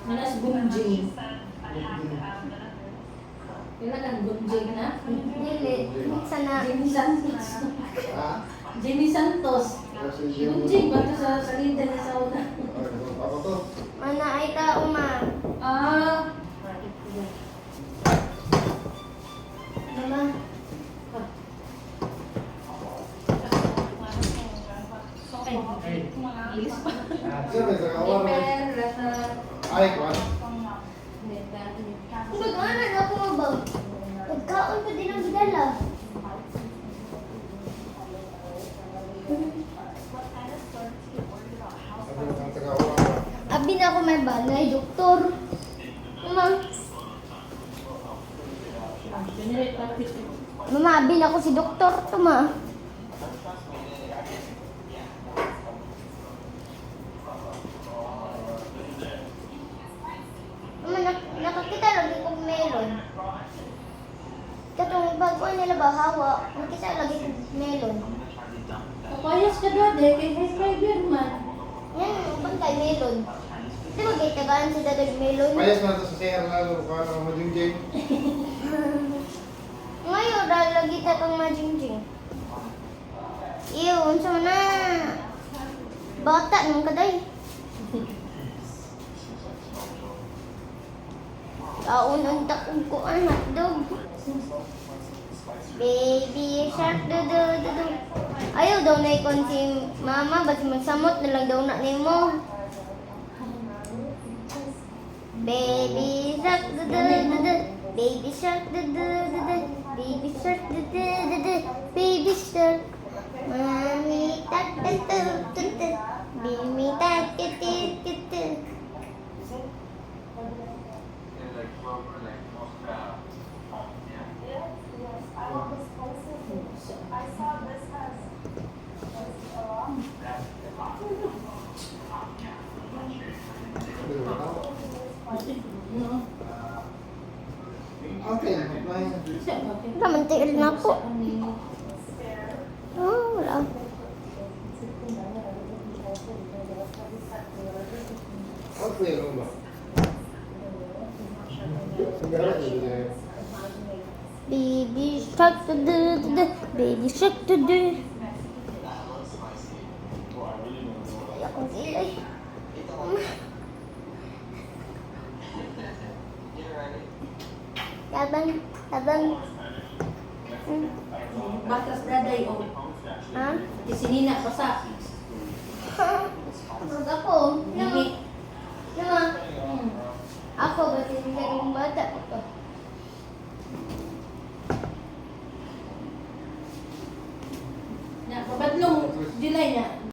Manas gunjing. Kailangan gunjing na. Dili. Sana. Jimmy Santos. Jimmy Santos. Gunjing ba ito sa salita ni Sauna? Mana ay tao ma. Mama. Ilis pa. Ay, kuwan. Kung mag-anan ako mabag. Pagkaon pa din ang bidala. Abi na ako may balay, doktor. Mama. Mama, abi na ako si doktor. Tuma. Mama, nakakita lagi kong melon. Katong bago nila ba hawa, nakita lagi kong melon. Kapayas ka dati, kay Berman. Yan, upang kay melon. Di ba gay tagaan si dadag melon? Payas na ito sa share lalo. Paano majingjing? Ngayon, dahil lagi ta kang majingjing. Iyon, so na. Bata nung kaday. Kaunan takong ko ang hotdog. Baby shark do do do do. Ayaw daw na ikon si mama, ba't magsamot na lang daw na nimo. Baby shark do do do do. Baby shark do do do do. Baby shark do do do do. Baby shark. Mami tak tak tak tak tak. Mimi tak tak tak tak. Okay, Ramantigil na po. Oh, wala. okay, ano ba? Sigara dito. Baby shark do do do do. Baby shark do do. Ayaw kong silay. Tabang, tabang. Batas daday o. Ha? Isinina pa sa. Pag ako, naman. Naman. Ako ba tinigay yung bata ko? Na, babadlong July na.